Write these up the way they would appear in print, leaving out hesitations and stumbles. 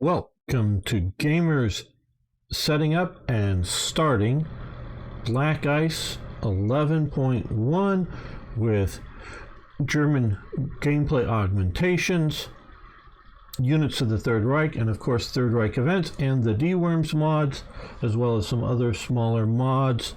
Welcome to Gamers Setting Up and Starting Black Ice 11.1 with German gameplay augmentations, units of the Third Reich, and of course Third Reich events, and the D-Worms mods, as well as some other smaller mods.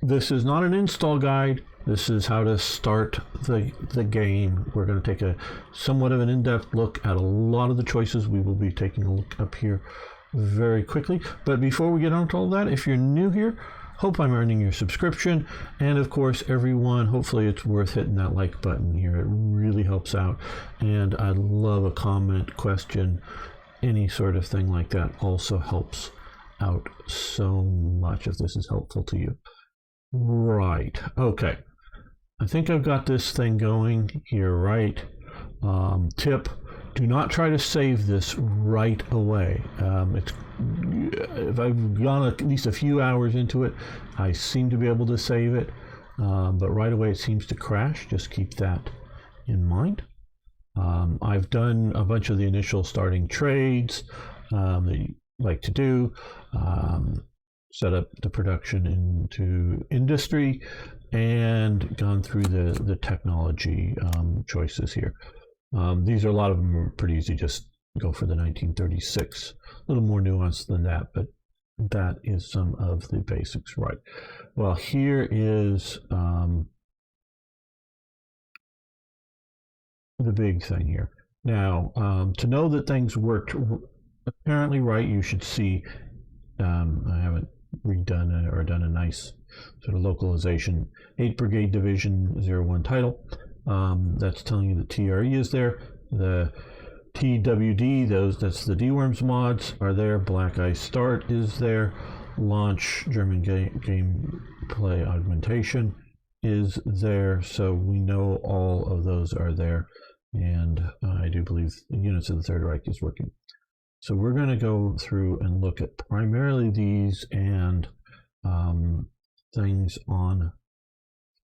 This is not an install guide. This is how to start the game. We're going to take a somewhat of an in-depth look at a lot of the choices. We will be taking a look up here very quickly. But before we get on to all that, if you're new here, hope I'm earning your subscription. And of course, everyone, hopefully it's worth hitting that like button here. It really helps out. And I love a comment, question, any sort of thing like that also helps out so much if this is helpful to you. Right, okay. I think I've got this thing going here, right? Tip, do not try to save this right away. If I've gone at least a few hours into it, I seem to be able to save it, but right away it seems to crash. Just keep that in mind. I've done a bunch of the initial starting trades that you like to do, set up the production into industry, and gone through the technology choices here. These are a lot of them are pretty easy. Just go for the 1936. A little more nuanced than that, but that is some of the basics, right? Well, here is the big thing here. Now, to know that things worked apparently right, you should see, I haven't redone it or done a nice sort of localization. 8th Brigade Division 01 title. That's telling you the TRE is there. The TWD, that's the D-Worms mods are there. Black Ice Start is there. Launch German gameplay augmentation is there. So we know all of those are there. And I do believe the units of the Third Reich is working. So we're going to go through and look at primarily these and things on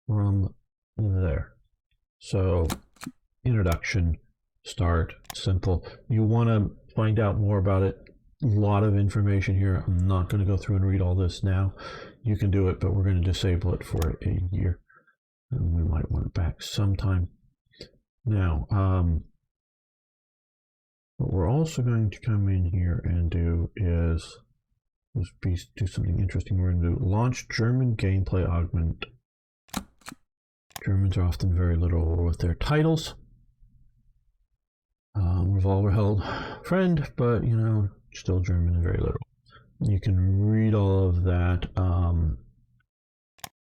from there. So introduction, start, simple. You want to find out more about it. A lot of information here. I'm not going to go through and read all this now. You can do it, but we're going to disable it for a year. And we might want it back sometime. Now, what we're also going to come in here and do is do something interesting. We're going to do launch German gameplay augment. Germans are often very literal with their titles. Revolver held friend, but you know, still German and very literal. You can read all of that.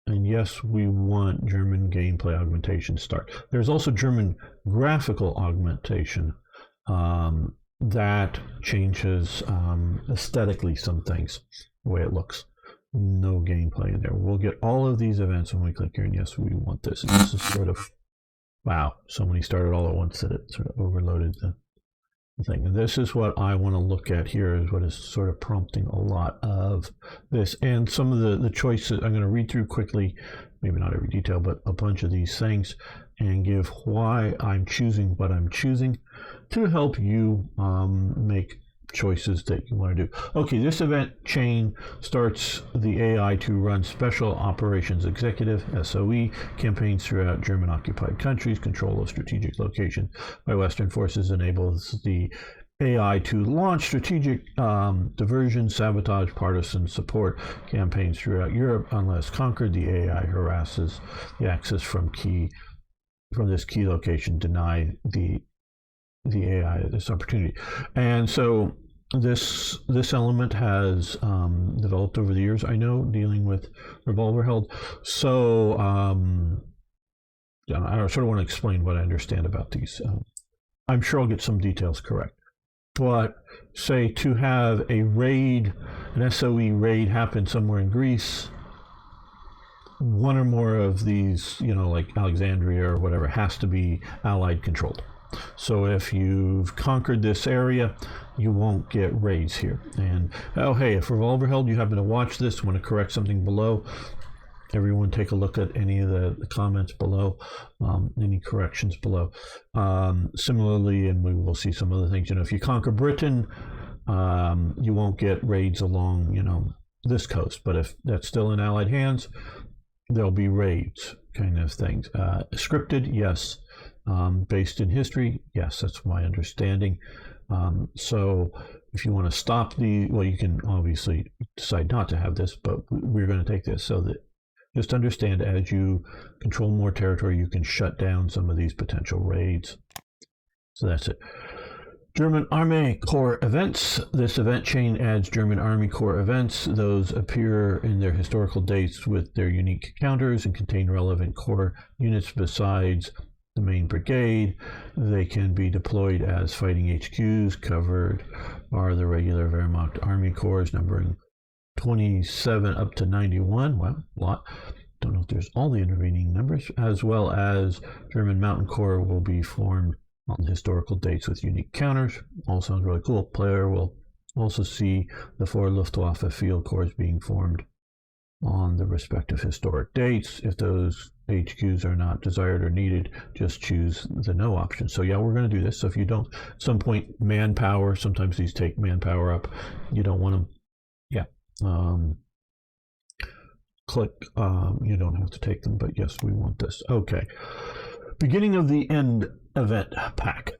And yes, we want German gameplay augmentation start. There's also German graphical augmentation. That changes aesthetically some things, the way it looks. No gameplay in there. We'll get all of these events when we click here, and yes, we want this. And this is sort of, wow, so many started all at once that it sort of overloaded the thing. And this is what I want to look at here, is what is sort of prompting a lot of this. And some of the choices, I'm going to read through quickly, maybe not every detail, but a bunch of these things, and give why I'm choosing what I'm choosing to help you make choices that you want to do. Okay, this event chain starts the AI to run Special Operations Executive, SOE, campaigns throughout German occupied countries. Control of strategic locations by Western forces enables the AI to launch strategic diversion, sabotage, partisan support campaigns throughout Europe. Unless conquered, the AI harasses the access from this key location, deny the AI this opportunity. And so this element has developed over the years, I know, dealing with revolver held. So I sort of want to explain what I understand about these. I'm sure I'll get some details correct. But say to have a raid, an SOE raid happen somewhere in Greece, one or more of these, you know, like Alexandria or whatever, has to be Allied controlled. So if you've conquered this area, you won't get raids here. And oh hey, if revolver held, you happen to watch this, want to correct something below, everyone take a look at any of the comments below, any corrections below. Similarly, and we will see some other things, if you conquer Britain, you won't get raids along, this coast, but if that's still in Allied hands, there'll be raids kind of things. Scripted, yes. Based in history, yes, that's my understanding. So if you want to stop you can obviously decide not to have this, but we're going to take this so that just understand, as you control more territory, you can shut down some of these potential raids. So that's it. German Army Corps events. This event chain adds German Army Corps events. Those appear in their historical dates with their unique counters and contain relevant Corps units besides the main brigade. They can be deployed as fighting HQs. Covered are the regular Vermont Army Corps, numbering 27 up to 91. Well, a lot. Don't know if there's all the intervening numbers, as well as German Mountain Corps will be formed on historical dates with unique counters. All sounds really cool. Player will also see the 4 Luftwaffe field corps being formed on the respective historic dates. If those HQs are not desired or needed, just choose the no option. So yeah, we're going to do this. So if you don't, at some point, manpower, sometimes these take manpower up. You don't want them, yeah. Click, you don't have to take them, but yes, we want this. Okay. Beginning of the end event pack.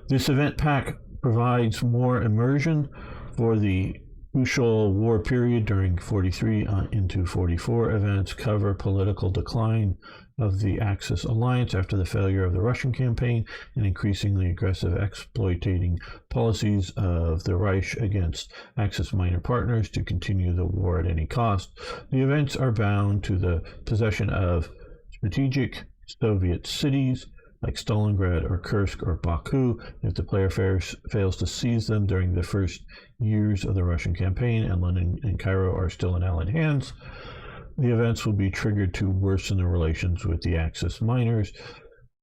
This event pack provides more immersion for the crucial war period during 43 into 44 events, cover political decline of the Axis alliance after the failure of the Russian campaign and increasingly aggressive exploiting policies of the Reich against Axis minor partners to continue the war at any cost. The events are bound to the possession of strategic Soviet cities like Stalingrad or Kursk or Baku. If the player fails to seize them during the first years of the Russian campaign and London and Cairo are still in Allied hands, the events will be triggered to worsen the relations with the Axis minors,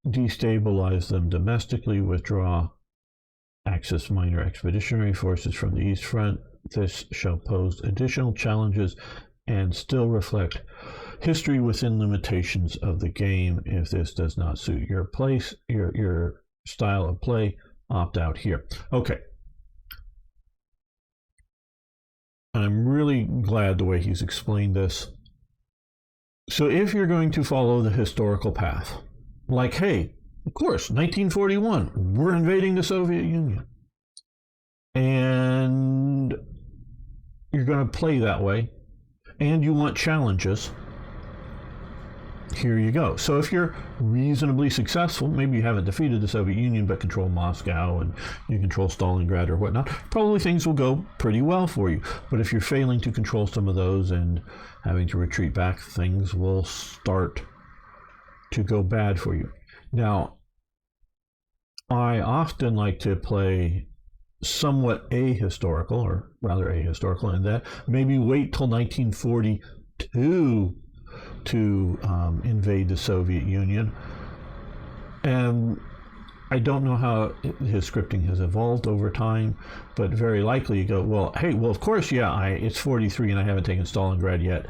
destabilize them domestically, withdraw Axis minor expeditionary forces from the East Front. This shall pose additional challenges and still reflect history within limitations of the game. If this does not suit your place, your style of play, opt out here. Okay. I'm really glad the way he's explained this. So if you're going to follow the historical path, like, hey, of course, 1941, we're invading the Soviet Union, and you're going to play that way, and you want challenges, here you go. So if you're reasonably successful, maybe you haven't defeated the Soviet Union but control Moscow and you control Stalingrad or whatnot, probably things will go pretty well for you. But if you're failing to control some of those and having to retreat back, things will start to go bad for you. Now, I often like to play somewhat ahistorical, or rather ahistorical, in that maybe wait till 1942 to invade the Soviet Union. And I don't know how his scripting has evolved over time, but very likely you go, well, hey, well, of course, yeah, it's 43 and I haven't taken Stalingrad yet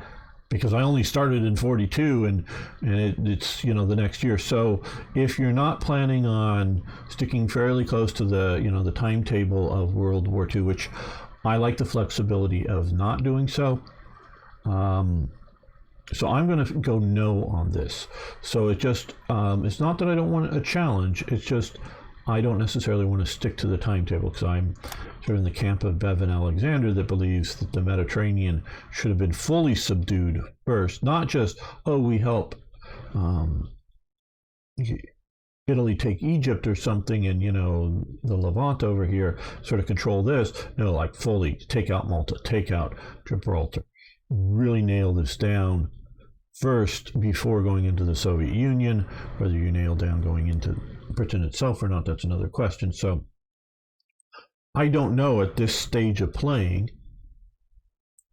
because I only started in 42 and it's the next year. So if you're not planning on sticking fairly close to the the timetable of World War II, which I like the flexibility of not doing so, so I'm going to go no on this. So it just, it's not that I don't want a challenge, it's just I don't necessarily want to stick to the timetable, because I'm sort of in the camp of Bevan Alexander that believes that the Mediterranean should have been fully subdued first, not just, oh, we help Italy take Egypt or something, and the Levant over here sort of control this. No, like fully take out Malta, take out Gibraltar, really nail this down first before going into the Soviet Union. Whether you nail down going into Britain itself or not, that's another question. So I don't know at this stage of playing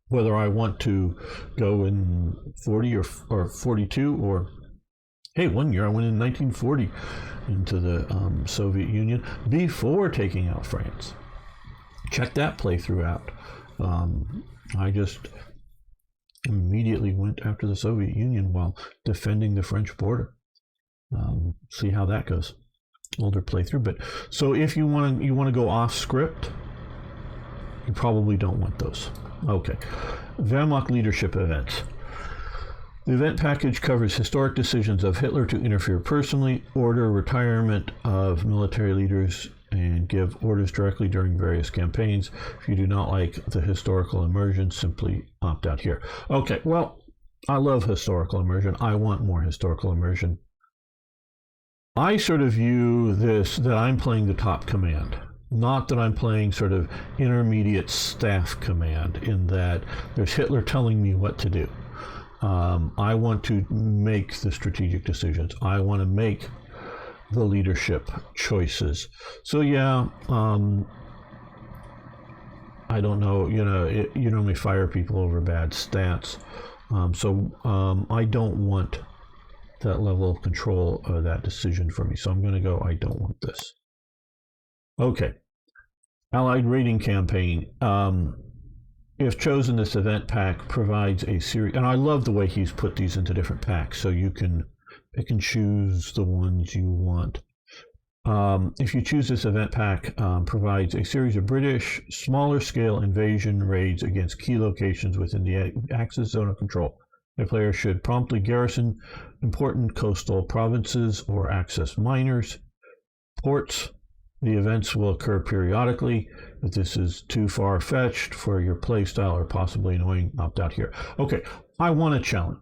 whether I want to go in 40 or 42, or hey, one year I went in 1940 into the Soviet Union before taking out France. Check that playthrough out. immediately went after the Soviet Union while defending the French border. See how that goes. Older playthrough, but so if you want to go off script, you probably don't want those. Okay, Wehrmacht leadership events. The event package covers historic decisions of Hitler to interfere personally, order retirement of military leaders, and give orders directly during various campaigns. If you do not like the historical immersion, simply opt out here. Okay, well, I love historical immersion. I want more historical immersion. I sort of view this that I'm playing the top command, not that I'm playing sort of intermediate staff command, in that there's Hitler telling me what to do. I want to make the strategic decisions. I want to make the leadership choices. So yeah, I don't know, you normally fire people over bad stats. I don't want that level of control or that decision for me. So I'm going to go, I don't want this. Okay. Allied raiding campaign. If chosen, this event pack provides a series, and I love the way he's put these into different packs, so you can pick and choose the ones you want. If you choose this event pack, provides a series of British smaller scale invasion raids against key locations within the Axis zone of control. The player should promptly garrison important coastal provinces or access miners, ports. The events will occur periodically. If this is too far-fetched for your playstyle or possibly annoying, opt out here. Okay, I want a challenge.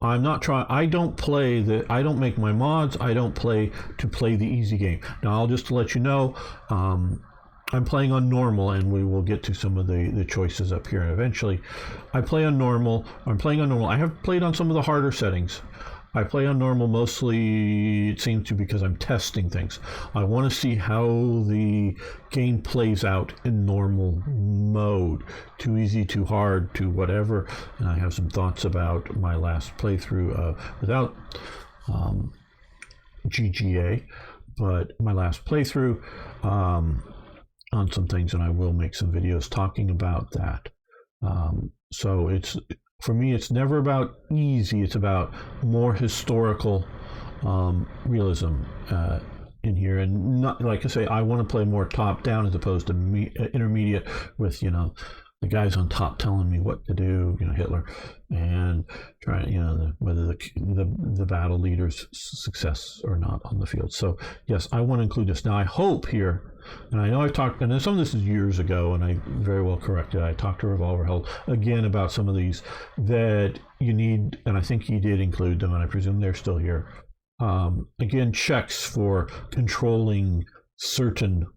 I'm not trying. I don't make my mods. I don't play to play the easy game. Now, I'll just let you know, I'm playing on normal, and we will get to some of the choices up here eventually. I play on normal. I'm playing on normal. I have played on some of the harder settings. I play on normal mostly, it seems to, because I'm testing things. I want to see how the game plays out in normal mode. Too easy, too hard, too whatever. And I have some thoughts about my last playthrough without GGA, but my last playthrough on some things, and I will make some videos talking about that. So for me, it's never about easy. It's about more historical realism in here. And not, like I say, I want to play more top down as opposed to intermediate with, the guys on top telling me what to do, Hitler, and trying, whether the battle leader's success or not on the field. So yes, I want to include this. Now I hope here, and I know I've talked, and some of this is years ago, and I very well corrected. I talked to Revolver Held again about some of these that you need, and I think he did include them, and I presume they're still here. Again, checks for controlling certain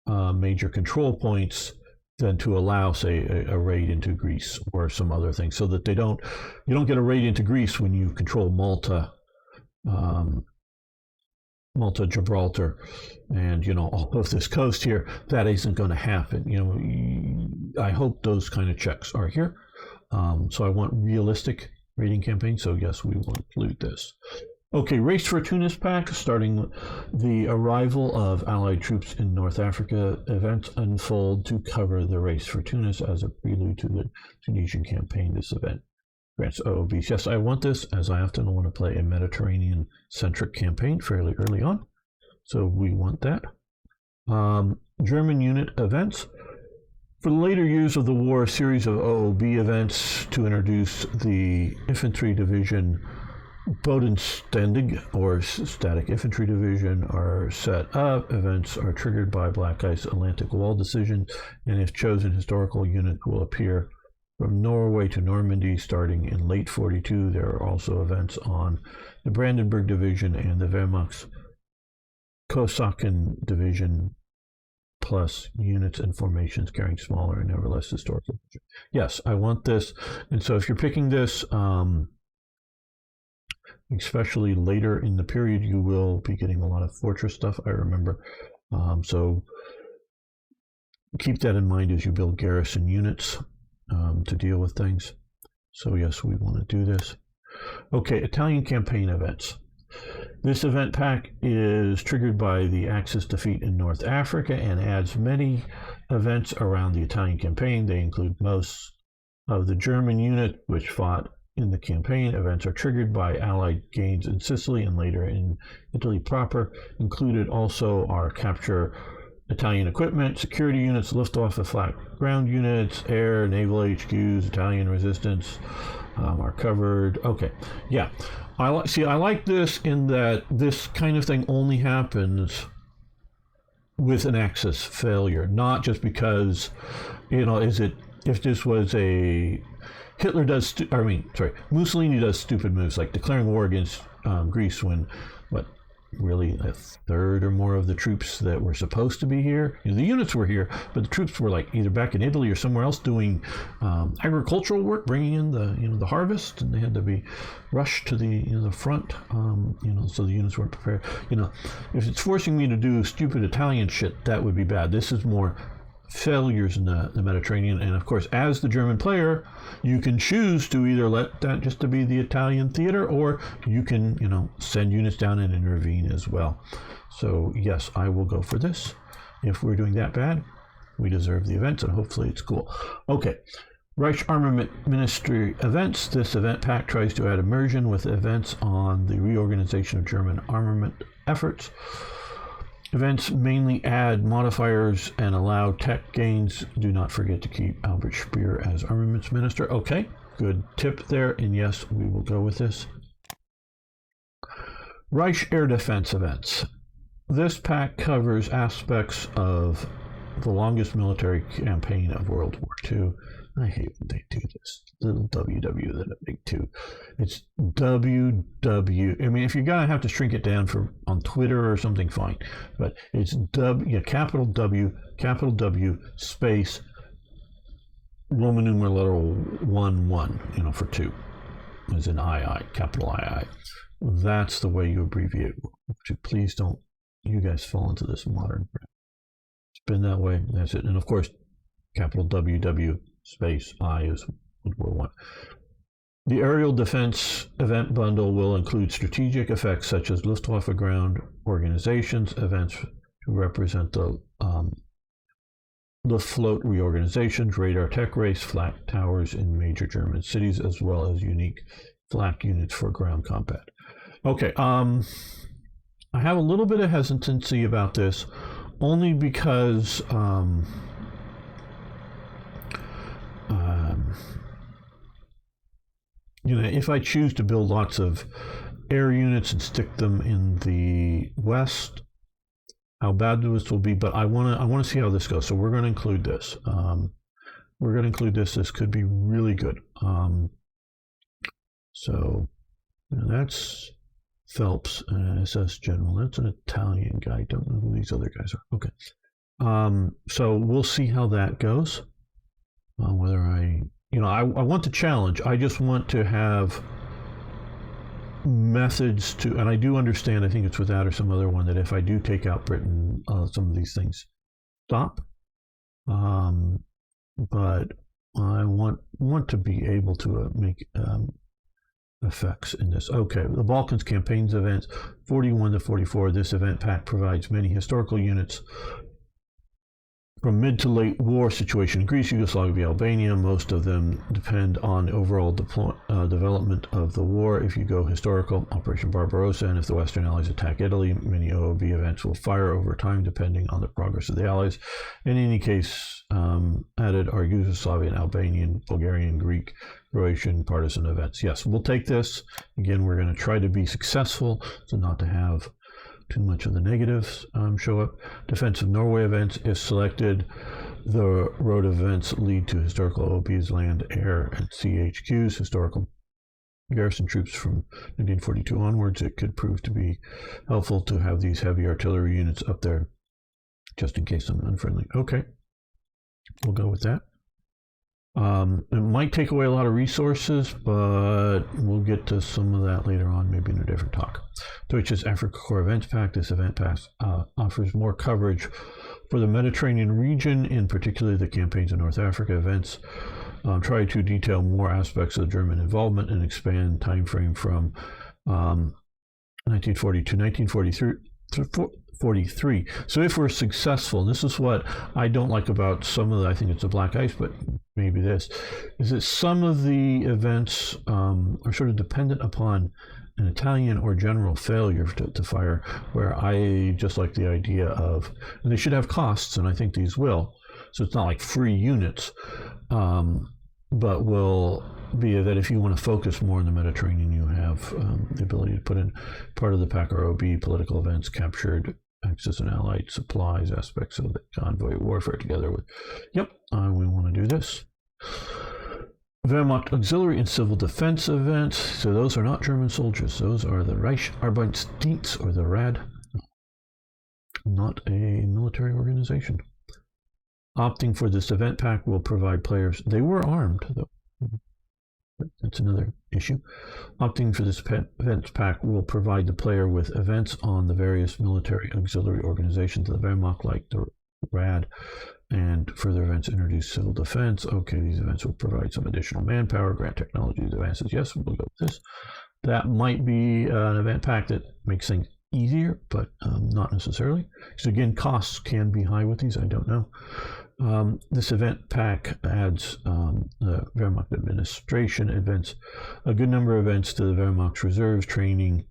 major control points, than to allow, say, a raid into Greece or some other thing, so that you don't get a raid into Greece when you control Malta, Gibraltar, and all of this coast here. That isn't going to happen. I hope those kind of checks are here. So I want realistic raiding campaigns. So yes, we will include this. Okay, Race for Tunis pack, starting the arrival of Allied troops in North Africa. Events unfold to cover the Race for Tunis as a prelude to the Tunisian campaign. This event grants OOBs. Yes, I want this, as I often want to play a Mediterranean-centric campaign fairly early on. So we want that. German unit events. For the later years of the war, a series of OOB events to introduce the infantry division Bodenständig, or Static Infantry Division, are set up. Events are triggered by Black Ice Atlantic Wall decision, and if chosen, historical units will appear from Norway to Normandy starting in late 42. There are also events on the Brandenburg Division and the Wehrmacht's Kosaken Division, plus units and formations carrying smaller and nevertheless historical. Yes, I want this, and so if you're picking this, especially later in the period, you will be getting a lot of fortress stuff, I remember. So keep that in mind as you build garrison units to deal with things. So yes, we want to do this. Okay, Italian campaign events. This event pack is triggered by the Axis defeat in North Africa and adds many events around the Italian campaign. They include most of the German unit which fought in the campaign. Events are triggered by Allied gains in Sicily and later in Italy proper. Included also are capture Italian equipment, security units, liftoff of flat ground units, air, naval HQs, Italian resistance are covered. Okay, yeah. I like this in that this kind of thing only happens with an Axis failure, not just because, if this was a Mussolini does stupid moves like declaring war against Greece when, really a third or more of the troops that were supposed to be here. The units were here, but the troops were like either back in Italy or somewhere else doing agricultural work, bringing in the harvest, and they had to be rushed to the front. So the units weren't prepared. If it's forcing me to do stupid Italian shit, that would be bad. This is more failures in the Mediterranean, and of course, as the German player, you can choose to either let that just to be the Italian theater, or you can send units down and intervene as well. So yes, I will go for this. If we're doing that bad, we deserve the events, and hopefully it's cool. Okay, Reich Armament Ministry events. This event pack tries to add immersion with events on the reorganization of German armament efforts. Events mainly add modifiers and allow tech gains. Do not forget to keep Albert Speer as Armaments Minister. Okay, good tip there, and yes, we will go with this. Reich Air Defense events. This pack covers aspects of the longest military campaign of World War II. I hate when they do this little WW that I make too. It's WW. I mean, if you're gonna have to shrink it down on Twitter or something, fine. But it's capital W, space, Roman numeral 1, for 2, as in II, capital II. That's the way you abbreviate. Please don't, you guys fall into this modern crap. It's been that way. That's it. And of course, capital WW. Space I is World War I. The aerial defense event bundle will include strategic effects such as Luftwaffe ground organizations, events to represent the Luftfloat reorganizations, radar tech race, flak towers in major German cities, as well as unique flak units for ground combat. Okay, I have a little bit of hesitancy about this, only because if I choose to build lots of air units and stick them in the West, how bad this will be. But I want to see how this goes. So we're going to include this. This could be really good. So that's Phelps, SS General. That's an Italian guy. Don't know who these other guys are. Okay. So we'll see how that goes. Whether I want to challenge. I just want to have methods to, and I do understand, I think it's with that or some other one, that if I do take out Britain, some of these things stop. But I want to be able to make effects in this. Okay, the Balkans campaigns events, 41 to 44. This event pack provides many historical units from mid to late war situation in Greece, Yugoslavia, Albania. Most of them depend on overall development of the war. If you go historical, Operation Barbarossa, and if the Western Allies attack Italy, many OOB events will fire over time depending on the progress of the Allies. In any case, added are Yugoslavian, Albanian, Bulgarian, Greek, Croatian partisan events. Yes, we'll take this. Again, we're going to try to be successful, so not to have too much of the negatives show up. Defense of Norway events is selected. The road events lead to historical OPs, land, air, and CHQs, historical garrison troops from 1942 onwards. It could prove to be helpful to have these heavy artillery units up there just in case I'm unfriendly. Okay, we'll go with that. It might take away a lot of resources, but we'll get to some of that later on, maybe in a different talk. Deutsches Africa Corps Events Pack. This event pack offers more coverage for the Mediterranean region, in particular the campaigns in North Africa. Events try to detail more aspects of German involvement and expand time frame from 1940 to 1943. So if we're successful, and this is what I don't like about some of the, I think it's the black ice, but maybe this, is that some of the events are sort of dependent upon an Italian or general failure to fire, where I just like the idea of, and they should have costs, and I think these will, so it's not like free units, but will be that if you want to focus more in the Mediterranean, you have the ability to put in part of the PAC ROB, political events, captured Axis and Allied supplies, aspects of the convoy warfare together with, yep, we want to do this. Wehrmacht auxiliary and civil defense events. So those are not German soldiers. Those are the Reich Arbeitsdienst, or the RAD. Not a military organization. Opting for this event pack will provide players. They were armed, though. That's another issue. Opting for this events pack will provide the player with events on the various military auxiliary organizations of the Wehrmacht, like the RAD, and further events introduce civil defense. Okay, these events will provide some additional manpower, grant technology advances. Yes, we'll go with this. That might be an event pack that makes things easier, but not necessarily. So again, costs can be high with these. I don't know. This event pack adds the Wehrmacht administration events, a good number of events to the Wehrmacht's reserves, training,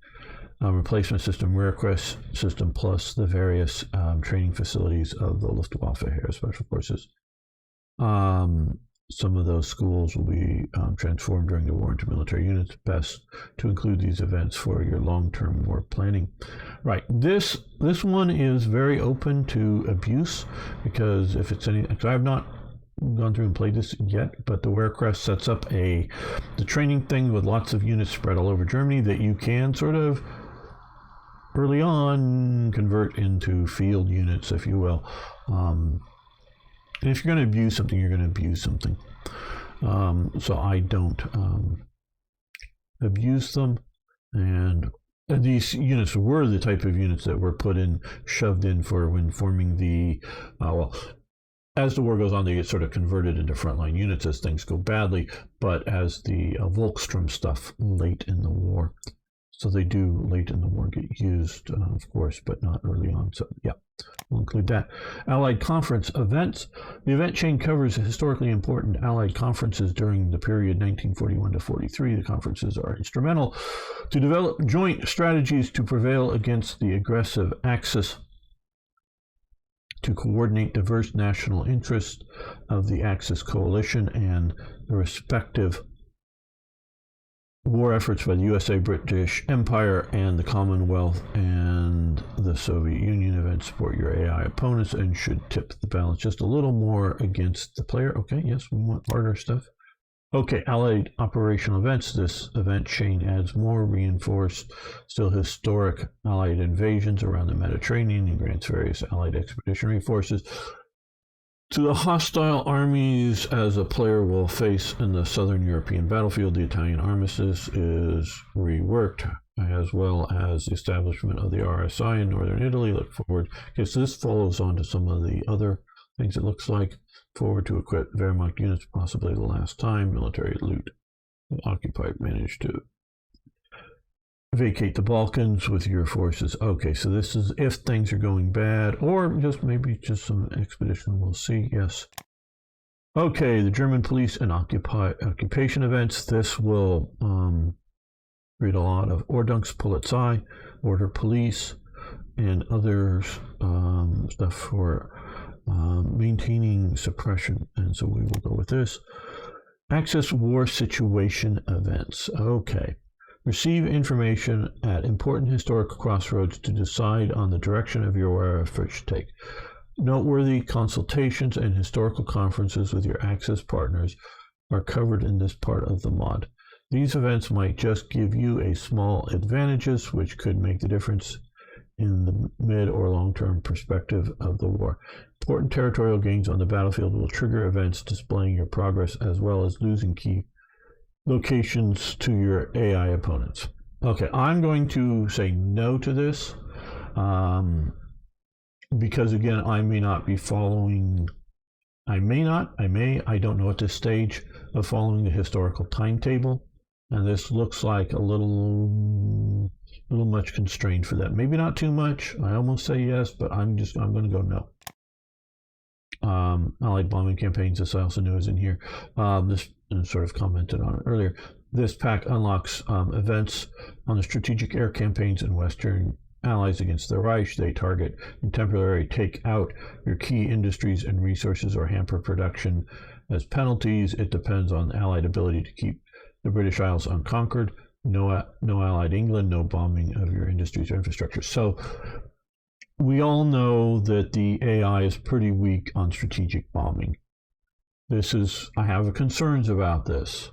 replacement system, request system, plus the various training facilities of the Luftwaffe Air Special Forces. Some of those schools will be transformed during the war into military units. Best to include these events for your long-term war planning. Right, this one is very open to abuse, because if it's any, I have not gone through and played this yet, but the Wehrcrest sets up the training thing with lots of units spread all over Germany that you can sort of early on convert into field units, if you will. And if you're going to abuse something, you're going to abuse something. So I don't abuse them. And these units were the type of units that were shoved in for when forming the, as the war goes on, they get sort of converted into frontline units as things go badly, but as the Volkssturm stuff late in the war. So they do late in the war get used, of course, but not early on. So yeah, we'll include that. Allied conference events. The event chain covers historically important Allied conferences during the period 1941 to 43. The conferences are instrumental to develop joint strategies to prevail against the aggressive Axis, to coordinate diverse national interests of the Axis coalition and the respective war efforts by the USA, British Empire, and the Commonwealth and the Soviet Union. Events support your AI opponents and should tip the balance just a little more against the player. Okay, yes, we want harder stuff. Okay, Allied operational events. This event chain adds more reinforced, still historic Allied invasions around the Mediterranean and grants various Allied expeditionary forces to the hostile armies as a player will face in the southern European battlefield. The Italian armistice is reworked, as well as the establishment of the RSI in northern Italy. Look forward. Okay, so this follows on to some of the other things it looks like. Forward to equip Wehrmacht units, possibly the last time. Military loot. Occupied managed to vacate the Balkans with your forces. Okay, so this is if things are going bad, or just maybe just some expedition. We'll see. Yes. Okay, the German police and occupation events. This will read a lot of Ordnungspolizei, border police, and others stuff for maintaining suppression. And so we will go with this. Axis war situation events. Okay. Receive information at important historical crossroads to decide on the direction of your war effort should take. Noteworthy consultations and historical conferences with your Axis partners are covered in this part of the mod. These events might just give you a small advantages, which could make the difference in the mid or long-term perspective of the war. Important territorial gains on the battlefield will trigger events displaying your progress, as well as losing key locations to your AI opponents. Okay, I'm going to say no to this because again, I may not be following, I don't know at this stage of following the historical timetable, and this looks like a little much constrained for that. Maybe not too much. I almost say yes, but I'm going to go no. Allied bombing campaigns. This I also knew was in here. This sort of commented on it earlier. This pack unlocks events on the strategic air campaigns in Western allies against the Reich. They target and temporarily take out your key industries and resources or hamper production as penalties. It depends on the Allied ability to keep the British Isles unconquered. No Allied England, no bombing of your industries or infrastructure. So we all know that the AI is pretty weak on strategic bombing. I have concerns about this.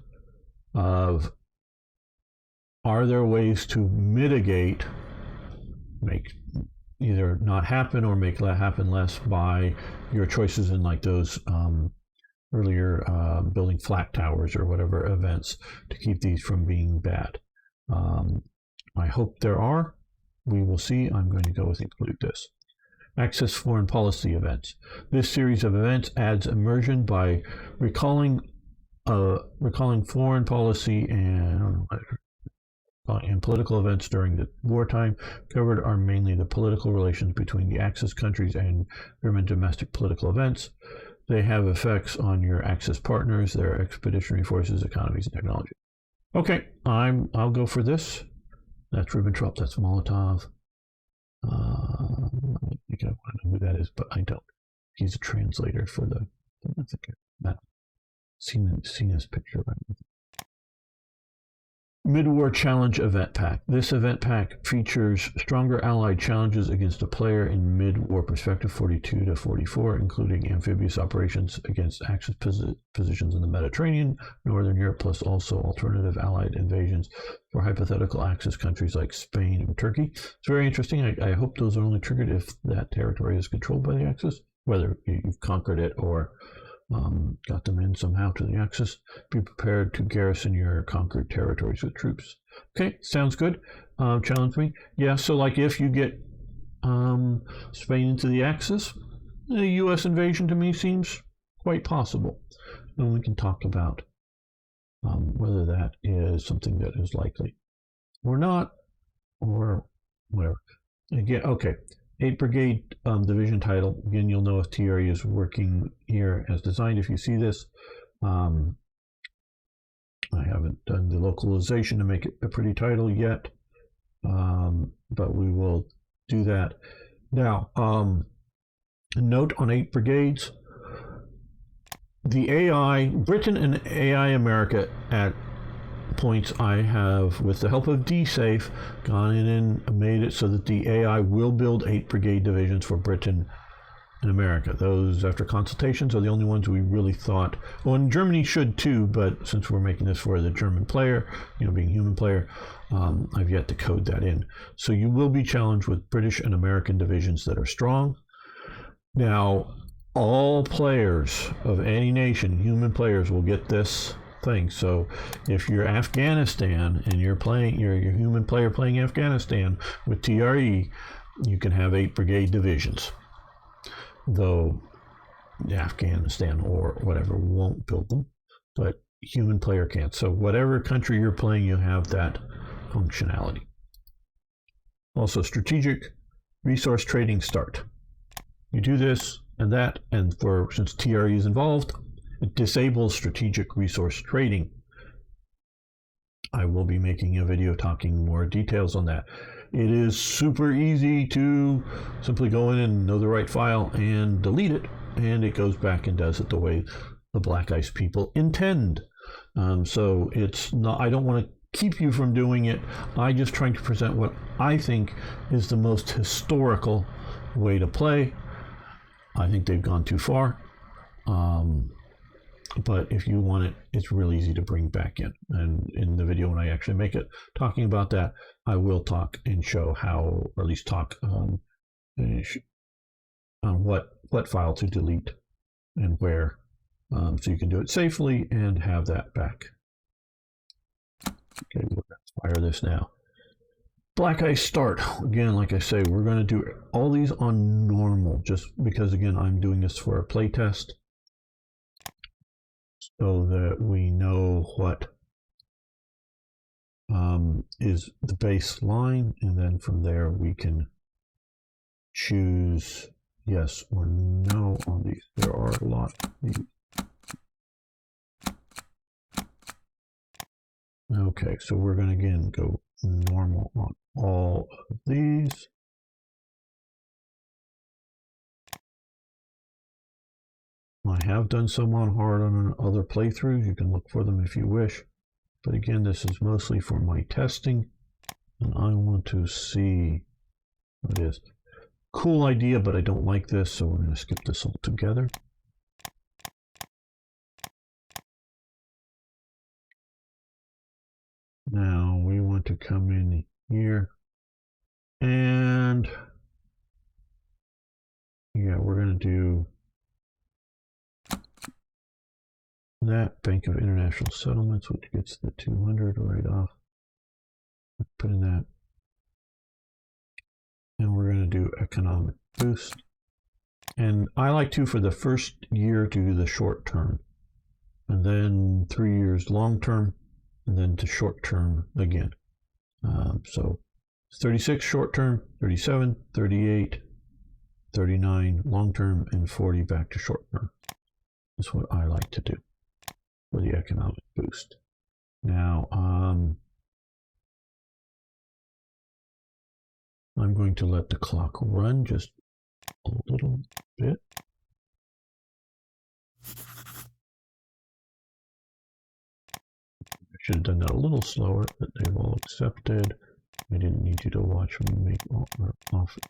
Are there ways to mitigate, make either not happen or make that happen less by your choices in like those earlier building flat towers or whatever events to keep these from being bad? I hope there are. We will see. I'm going to go with include this. Access foreign policy events. This series of events adds immersion by recalling foreign policy and political events during the wartime. Covered are mainly the political relations between the Axis countries and German domestic political events. They have effects on your Axis partners, their expeditionary forces, economies, and technology. Okay, I'll go for this. That's Ribbentrop. That's Molotov. I think I want to know who that is, but I don't. He's a translator for the. I think I've seen this picture right now. Mid-War Challenge Event Pack. This event pack features stronger Allied challenges against a player in mid-war perspective 42 to 44, including amphibious operations against Axis positions in the Mediterranean, Northern Europe, plus also alternative Allied invasions for hypothetical Axis countries like Spain and Turkey. It's very interesting. I hope those are only triggered if that territory is controlled by the Axis, whether you've conquered it or got them in somehow to the Axis. Be prepared to garrison your conquered territories with troops. Okay, sounds good. Challenge me. Yeah, so like if you get Spain into the Axis, the U.S. invasion to me seems quite possible. And we can talk about whether that is something that is likely or not, or whatever. Again, okay. 8th Brigade Division title. Again, you'll know if TRE is working here as designed. If you see this, I haven't done the localization to make it a pretty title yet, but we will do that. Now, note on 8 brigades, the AI, Britain and AI America at points I have, with the help of DSafe, gone in and made it so that the AI will build 8 brigade divisions for Britain and America. Those, after consultations, are the only ones we really thought. Well, and Germany should too, but since we're making this for the German player, being human player, I've yet to code that in. So you will be challenged with British and American divisions that are strong. Now, all players of any nation, human players, will get this thing. So if you're Afghanistan and you're a human player playing Afghanistan with TRE, you can have 8 brigade divisions, though Afghanistan or whatever won't build them, but human player can't. So whatever country you're playing, you have that functionality. Also, strategic resource trading start. You do this and that, and since TRE is involved, it disables strategic resource trading. I will be making a video talking more details on that. It is super easy to simply go in and know the right file and delete it, and it goes back and does it the way the Black Ice people intend. So it's not, I don't want to keep you from doing it. I'm just trying to present what I think is the most historical way to play. I think they've gone too far. But if you want it, it's really easy to bring back in. And in the video, when I actually make it talking about that, I will talk and show how, or at least talk on what file to delete and where, so you can do it safely and have that back. Okay, we're going to fire this now. Black Ice start. Again, like I say, we're going to do all these on normal, just because, again, I'm doing this for a play test, so that we know what is the baseline, and then from there we can choose yes or no on these. There are a lot of these. Okay, so we're going to again go normal on all of these. I have done some on hard on other playthroughs. You can look for them if you wish. But again, this is mostly for my testing. And I want to see what it is. Cool idea, but I don't like this, so we're going to skip this altogether. Now we want to come in here and yeah, we're going to do that Bank of International Settlements, which gets the 200 right off. Put in that. And we're going to do economic boost. And I like to, for the first year, to do the short term. And then 3 years long term. And then to short term again. So 36 short term, 37, 38, 39 long term, and 40 back to short term. That's what I like to do for the economic boost. Now, I'm going to let the clock run just a little bit. I should have done that a little slower, but they've all accepted. I didn't need you to watch me make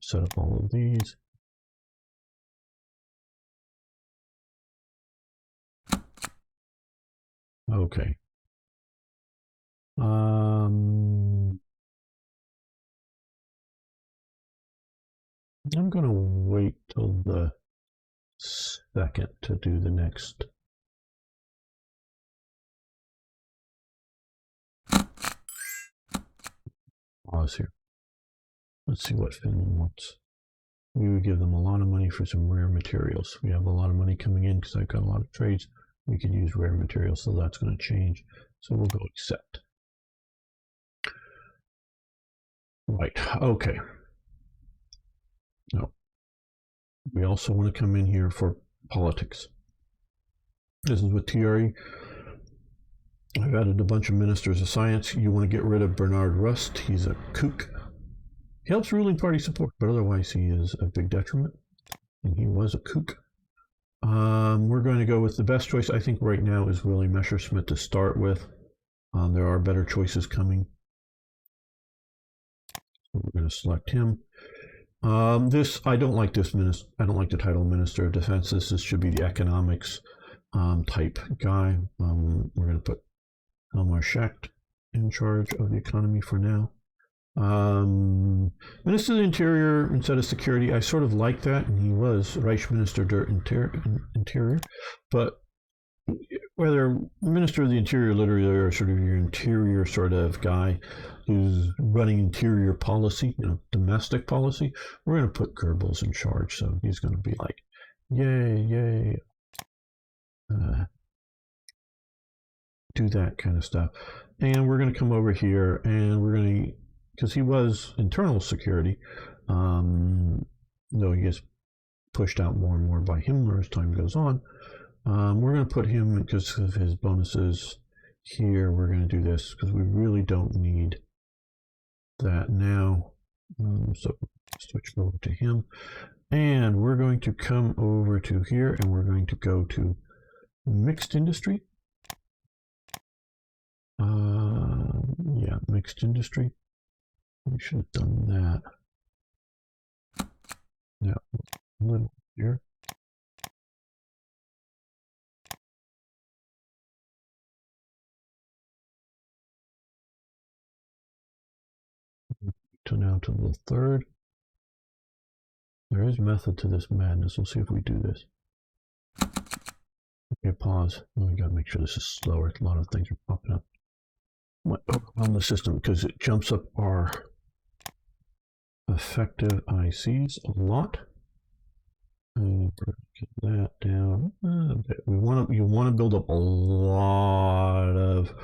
set up all of these. Okay. I'm going to wait till the second to do the next. Pause here. Let's see what Finland wants. We would give them a lot of money for some rare materials. We have a lot of money coming in because I've got a lot of trades. We could use rare materials, so that's going to change. So we'll go accept. Right, okay. Now, we also want to come in here for politics. This is with TRE. I've added a bunch of ministers of science. You want to get rid of Bernard Rust. He's a kook. He helps ruling party support, but otherwise he is a big detriment. And he was a kook. We're going to go with the best choice, I think, right now is Willie Messerschmitt to start with. There are better choices coming. So we're going to select him. I don't like this minister. I don't like the title Minister of Defense. This should be the economics type guy. We're going to put Elmar Schacht in charge of the economy for now. Minister of the Interior instead of Security, I sort of like that, and he was Reich Minister der Interior, but whether Minister of the Interior literally or sort of your interior sort of guy who's running interior policy, domestic policy, we're going to put Goebbels in charge, so he's going to be like, yay, do that kind of stuff. And we're going to come over here and we're going to, because he was internal security, though he gets pushed out more and more by Himmler as time goes on, we're going to put him, because of his bonuses here, we're going to do this because we really don't need that now. So switch over to him. And we're going to come over to here and we're going to go to mixed industry. Yeah, mixed industry. We should have done that. Yeah, a little here. To now to the third. There is method to this madness. We'll see if we do this. Okay, pause. Oh, we gotta make sure this is slower. A lot of things are popping up. Might overwhelm the system because it jumps up our effective ICs a lot. And get that down a bit. You want to build up a lot of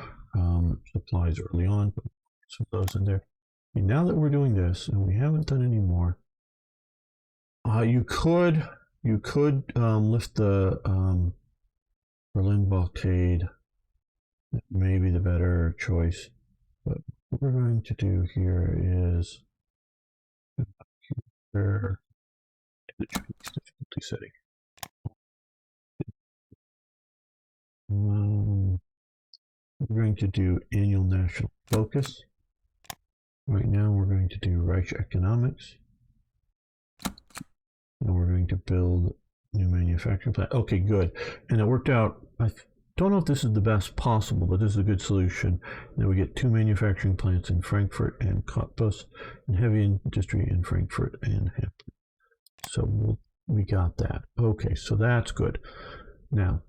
supplies early on. Put some of those in there. And now that we're doing this, and we haven't done any more, You could lift the Berlin blockade. That may be the better choice. But what we're going to do here is the difficulty setting. We're going to do annual national focus. Right now we're going to do Reich economics. And we're going to build new manufacturing plant. Okay, good. And it worked out. I don't know if this is the best possible, but this is a good solution. Then we get 2 manufacturing plants in Frankfurt and Cottbus, and heavy industry in Frankfurt and Hamburg. So we got that. Okay, so that's good. Now,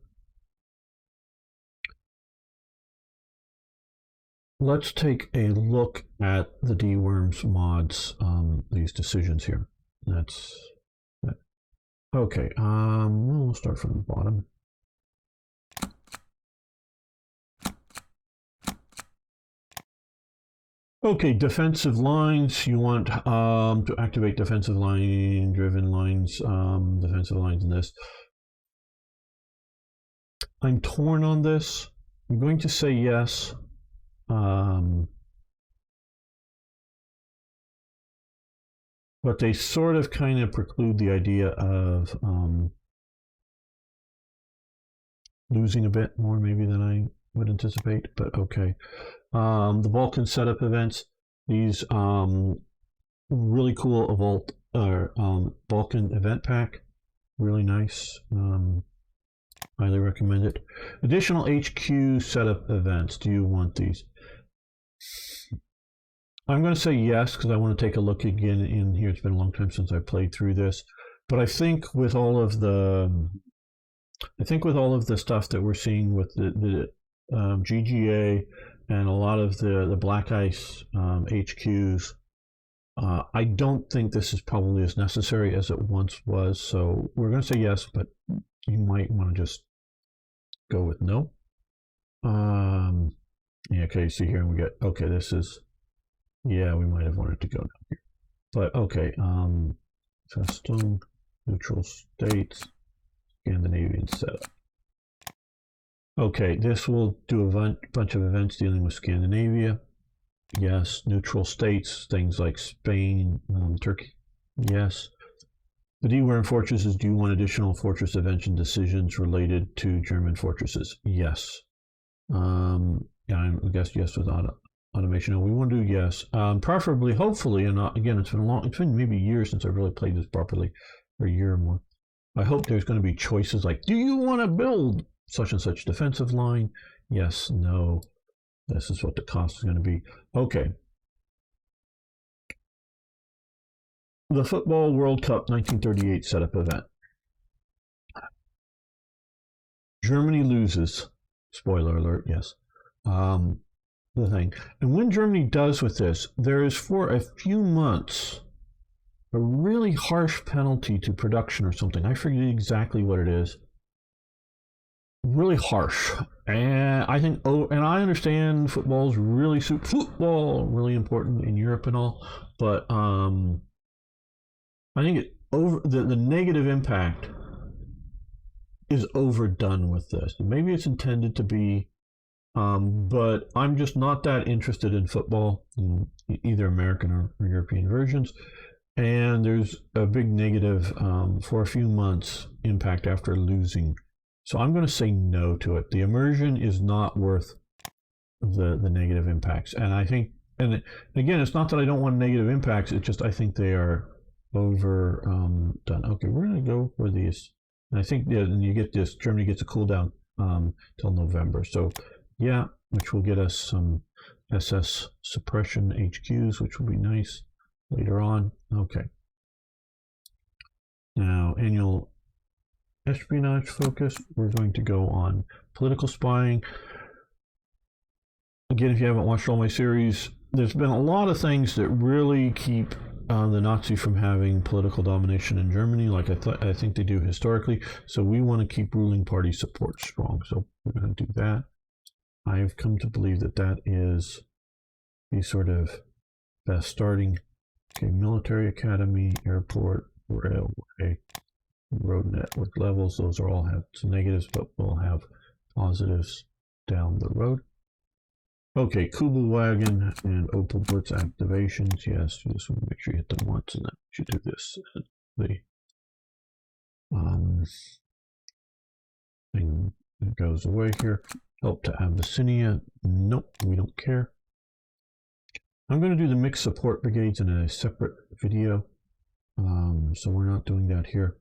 let's take a look at the DWorms mods, these decisions here. That's that. Okay, we'll start from the bottom. Okay, defensive lines. You want to activate defensive line driven lines, defensive lines in this. I'm torn on this. I'm going to say yes. But they sort of kind of preclude the idea of losing a bit more maybe than I would anticipate, but okay. The Balkan setup events, these really cool Balkan event pack, really nice. Highly recommend it. Additional HQ setup events, do you want these? I'm going to say yes because I want to take a look again in here. It's been a long time since I played through this, but I think with all of the stuff that we're seeing with the GGA and a lot of the Black Ice HQs, I don't think this is probably as necessary as it once was. So we're going to say yes, but you might want to just go with no. Yeah, okay, see here we get, okay, this is, yeah, we might have wanted to go down here. But okay, custom, neutral states, Scandinavian setup. Okay, this will do a bunch of events dealing with Scandinavia. Yes, neutral states, things like Spain, Turkey. Yes. The DWorm fortresses, do you want additional fortress invention decisions related to German fortresses? Yes. Yeah, I guess yes with automation. No, we want to do yes. Preferably, hopefully, and again, it's been maybe years since I've really played this properly, or a year or more. I hope there's going to be choices like, do you want to build such and such defensive line? Yes, no. This is what the cost is going to be. Okay. The Football World Cup 1938 setup event. Germany loses. Spoiler alert, yes. The thing. And when Germany does with this, there is for a few months a really harsh penalty to production or something. I forget exactly what it is. Really harsh. And I think, and I understand football's really really important in Europe and all, but I think the negative impact is overdone with this. Maybe it's intended to be, but I'm just not that interested in football, either American or European versions. And there's a big negative for a few months impact after losing. So I'm going to say no to it. The immersion is not worth the negative impacts. And I think, and again, it's not that I don't want negative impacts. It's just I think they are overdone. Okay, we're going to go for these. And I think and you get this, Germany gets a cooldown till November. So yeah, which will get us some SS suppression HQs, which will be nice later on. Okay. Now, annual espionage focus, we're going to go on political spying. Again, if you haven't watched all my series, there's been a lot of things that really keep the Nazi from having political domination in Germany, like I think they do historically. So we want to keep ruling party support strong. So we're going to do that. I've come to believe that that is the sort of best starting. Okay, military academy, airport, railway, road network levels. Those are all have some negatives, but we'll have positives down the road. Okay, Kubelwagen and Opel Blitz activations. Yes, you just want to make sure you hit them once, and then you do this. The thing that goes away here. Help to Abyssinia. Nope, we don't care. I'm going to do the mixed support brigades in a separate video, so we're not doing that here.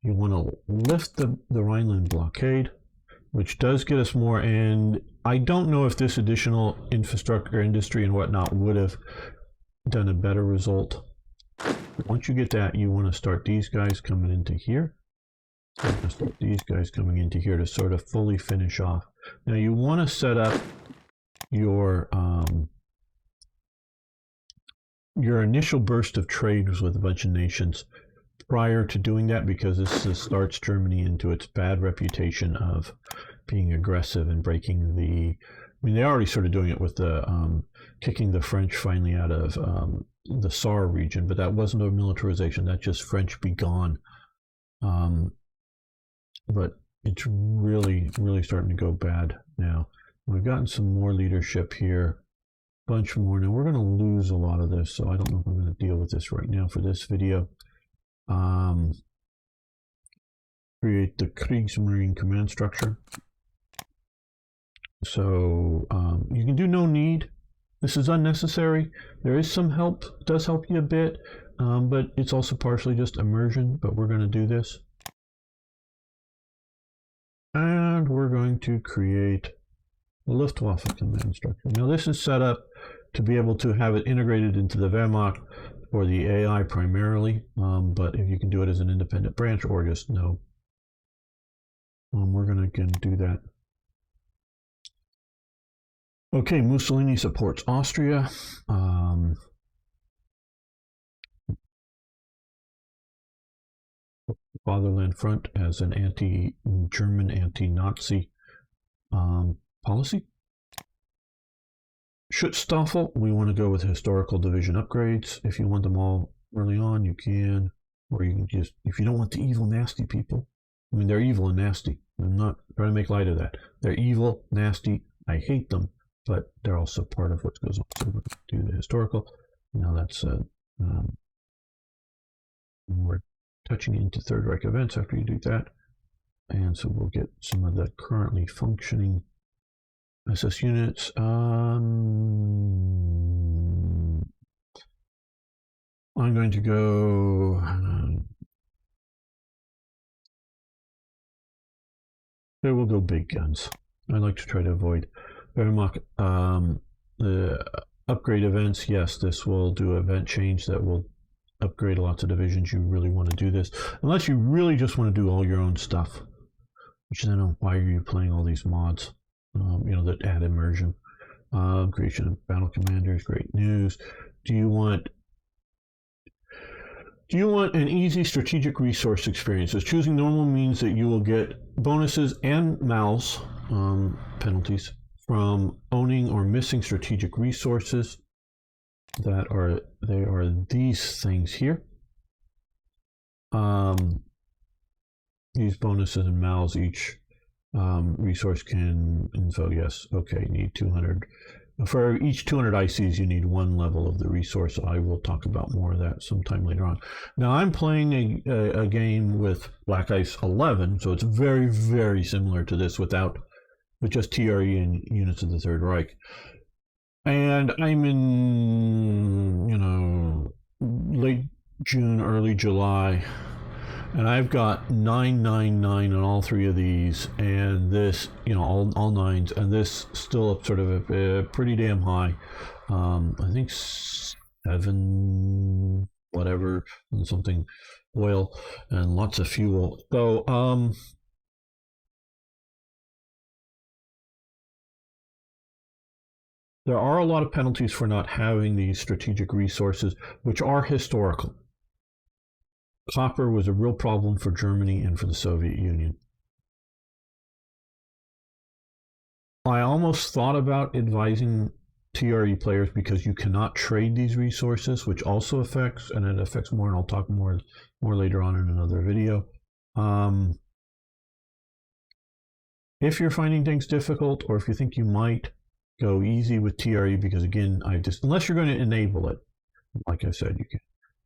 You want to lift the Rhineland blockade, which does get us more, and I don't know if this additional infrastructure, industry, and whatnot would have done a better result. But once you get that, you want to start these guys coming into here. Start these guys coming into here to sort of fully finish off. Now you want to set up your initial burst of trades with a bunch of nations prior to doing that, because this starts Germany into its bad reputation of being aggressive and breaking the... I mean, they're already sort of doing it with the kicking the French finally out of the Saar region, but that wasn't a militarization. That's just French be gone. But it's really, really starting to go bad now. We've gotten some more leadership here, bunch more. Now we're going to lose a lot of this, so I don't know if I'm going to deal with this right now for this video. Create the Kriegsmarine command structure. So you can do no need. This is unnecessary. There is some help, it does help you a bit, but it's also partially just immersion, but we're going to do this. And we're going to create the Luftwaffe command structure. Now this is set up to be able to have it integrated into the Wehrmacht or the AI primarily, but if you can do it as an independent branch or just no, we're going to again do that. Okay, Mussolini supports Austria. Fatherland Front as an anti-German, anti-Nazi policy. Schutzstaffel, we want to go with historical division upgrades. If you want them all early on, you can. Or you can just, if you don't want the evil, nasty people. I mean, they're evil and nasty. I'm not trying to make light of that. They're evil, nasty. I hate them, but they're also part of what goes on. So we're going to do the historical. Now that's we're touching into Third Reich events after you do that. And so we'll get some of the currently functioning SS units. I'm going to go... there we'll go big guns. I like to try to avoid Wehrmacht. The upgrade events, yes, this will do event change that will upgrade lots of divisions. You really want to do this unless you really just want to do all your own stuff, which then why are you playing all these mods, you know, that add immersion. Creation of battle commanders, great news. Do you want an easy strategic resource experiences? Choosing normal means that you will get bonuses and mals, penalties, from owning or missing strategic resources. They are these things here. These bonuses and mals, each resource can info, yes, okay, need 200. For each 200 ICs, you need one level of the resource. I will talk about more of that sometime later on. Now, I'm playing a game with Black Ice 11, so it's very, very similar to this with just TRE and units of the Third Reich. And I'm in, you know, late June, early July, and I've got 999 on all three of these, and this, you know, all nines, and this still up sort of a pretty damn high. I think 7 whatever and something oil and lots of fuel. So there are a lot of penalties for not having these strategic resources, which are historical. Copper was a real problem for Germany and for the Soviet Union. I almost thought about advising TRE players because you cannot trade these resources, which also affects, and it affects more, and I'll talk more later on in another video. If you're finding things difficult, or if you think you might, go easy with TRE, because again, unless you're going to enable it, like I said, you can.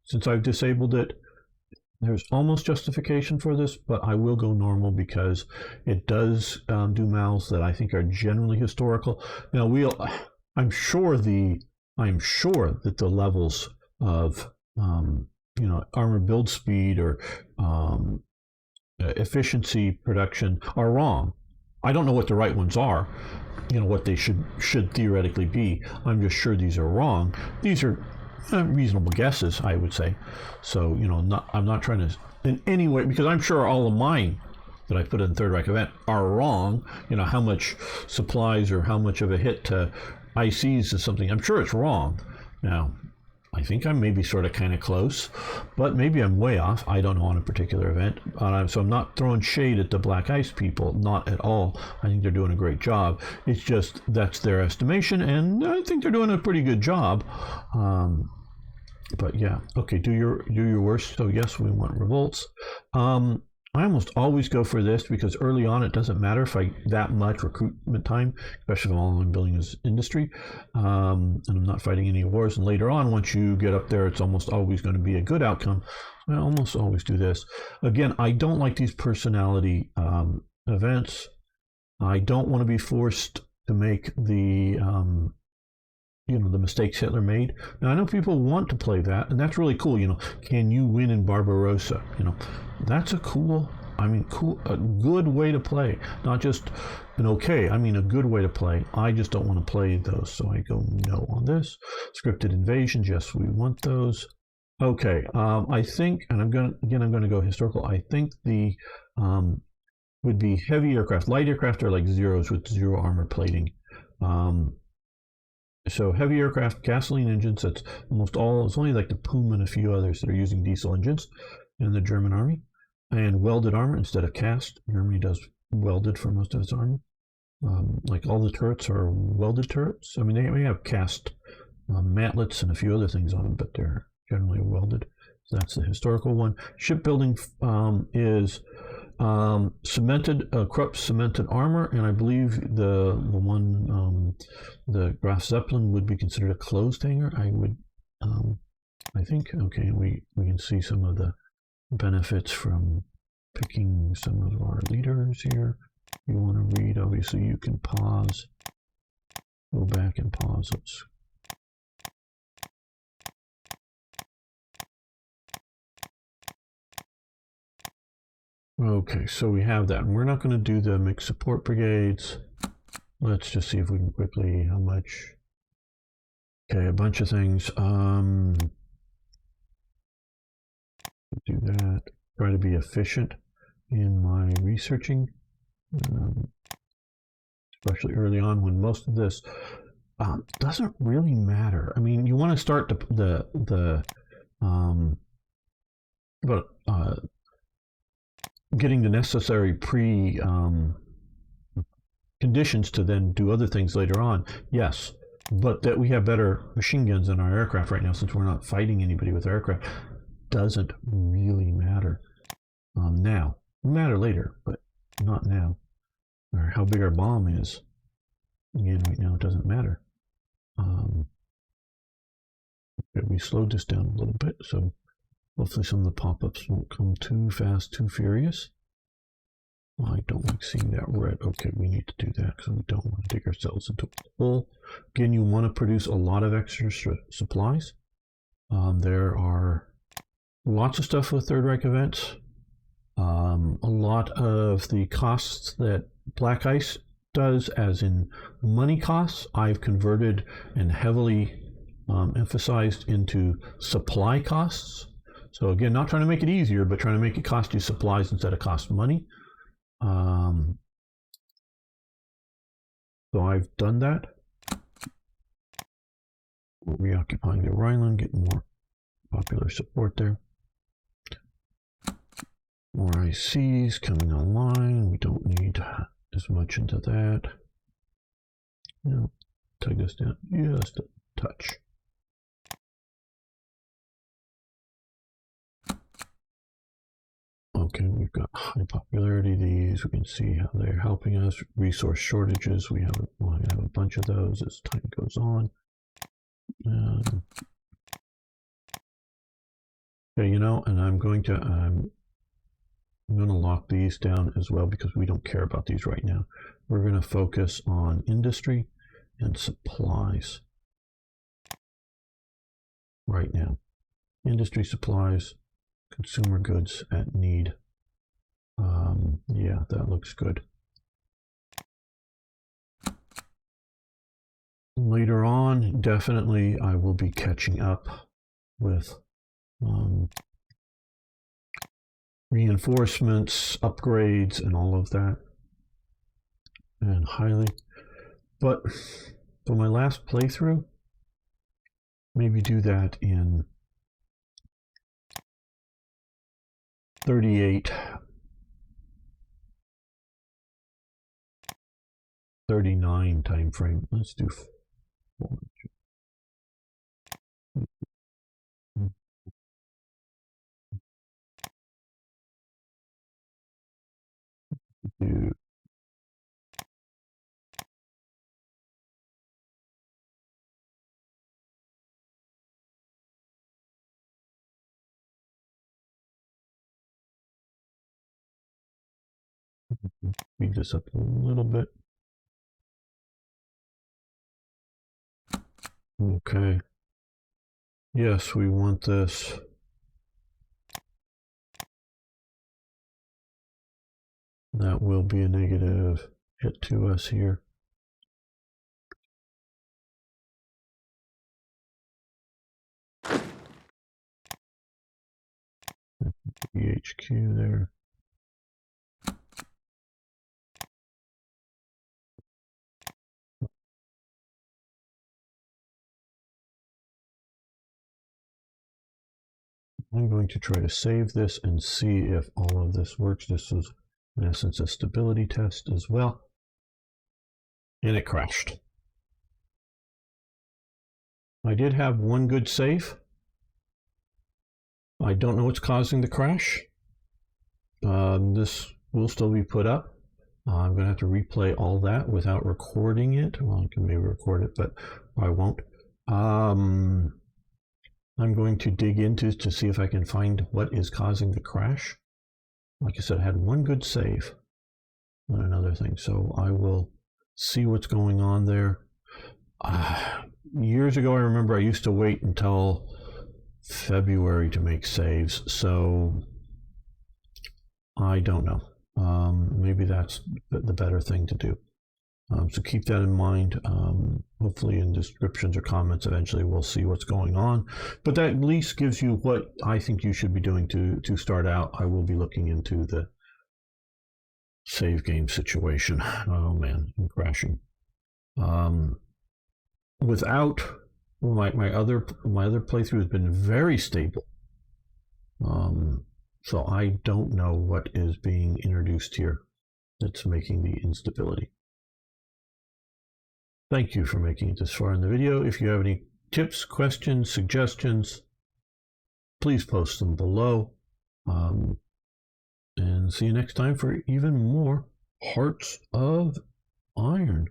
Since I've disabled it, there's almost justification for this, but I will go normal because it does do mouths that I think are generally historical. Now I'm sure that the levels of armor build speed or efficiency production are wrong. I don't know what the right ones are, what they should theoretically be. I'm just sure these are wrong. These are reasonable guesses, I would say. So, I'm not trying to in any way, because I'm sure all of mine that I put in Third Reich event are wrong. How much supplies or how much of a hit to ICs is something. I'm sure it's wrong. Now, I think I'm maybe sort of kind of close, but maybe I'm way off. I don't know on a particular event. So I'm not throwing shade at the Black Ice people, not at all. I think they're doing a great job. It's just that's their estimation, and I think they're doing a pretty good job. But yeah, okay, do your worst. So yes, we want revolts. I almost always go for this because early on it doesn't matter if I that much recruitment time, especially if I'm building this industry, and I'm not fighting any wars. And later on, once you get up there, it's almost always going to be a good outcome. I almost always do this. Again, I don't like these personality events. I don't want to be forced to make the the mistakes Hitler made. Now I know people want to play that, and that's really cool. Can you win in Barbarossa? That's a good way to play. Not just a good way to play. I just don't want to play those, so I go no on this. Scripted invasions, yes, we want those. Okay, I think, and I'm going to go historical. I think the would be heavy aircraft. Light aircraft are like zeros with zero armor plating. So heavy aircraft, gasoline engines, that's almost all. It's only like the Puma and a few others that are using diesel engines in the German army. And welded armor instead of cast. Germany does welded for most of its army. Like all the turrets are welded turrets. I mean, they may have cast mantlets and a few other things on them, but they're generally welded. So that's the historical one. Shipbuilding is Krupp cemented armor, and I believe the one the Graf Zeppelin would be considered a closed hangar. I think. Okay, we can see some of the benefits from picking some of our leaders here. If you want to read, obviously you can pause, go back and pause. Let's okay, so we have that, and we're not going to do the mixed support brigades. Let's just see if we can quickly, how much. Okay, a bunch of things. Do that. Try to be efficient in my researching, especially early on when most of this doesn't really matter. I mean, you want to start getting the necessary conditions to then do other things later on. Yes, but that we have better machine guns in our aircraft right now, since we're not fighting anybody with aircraft, doesn't really matter. Now, it'll matter later, but not now. Or how big our bomb is. Again, right now it doesn't matter. Okay, we slowed this down a little bit, so hopefully some of the pop-ups won't come too fast, too furious. I don't like seeing that red. Okay, we need to do that because we don't want to dig ourselves into a hole. Again, you want to produce a lot of extra supplies. There are lots of stuff with Third Reich events. A lot of the costs that Black Ice does, as in money costs, I've converted and heavily emphasized into supply costs. So again, not trying to make it easier, but trying to make it cost you supplies instead of cost money. So I've done that. We're reoccupying the Rhineland, getting more popular support there. More ICs coming online. We don't need as much into that. No. take this down just a touch. Okay, we've got high popularity. These we can see how they're helping us. Resource shortages. We have a bunch of those as time goes on. Okay, you know, and I'm going to lock these down as well because we don't care about these right now. We're going to focus on industry and supplies right now. Industry, supplies, consumer goods at need. Yeah, that looks good. Later on, definitely I will be catching up with reinforcements, upgrades, and all of that. And highly. But for my last playthrough, maybe do that in 38, 39 time frame. Let's do 4. Do speed this up a little bit. Okay. Yes, we want this. That will be a negative hit to us here. HQ there. I'm going to try to save this and see if all of this works. This is, in essence, a stability test as well. And it crashed. I did have one good save. I don't know what's causing the crash. This will still be put up. I'm going to have to replay all that without recording it. Well, I can maybe record it, but I won't. I'm going to dig into to see if I can find what is causing the crash. Like I said, I had one good save on another thing, so I will see what's going on there. Years ago, I remember I used to wait until February to make saves, so I don't know. Maybe that's the better thing to do. So keep that in mind. Hopefully in descriptions or comments eventually we'll see what's going on. But that at least gives you what I think you should be doing to start out. I will be looking into the save game situation. Oh man, I'm crashing. Without my other playthrough has been very stable. So I don't know what is being introduced here that's making the instability. Thank you for making it this far in the video. If you have any tips, questions, suggestions, please post them below. And see you next time for even more Hearts of Iron.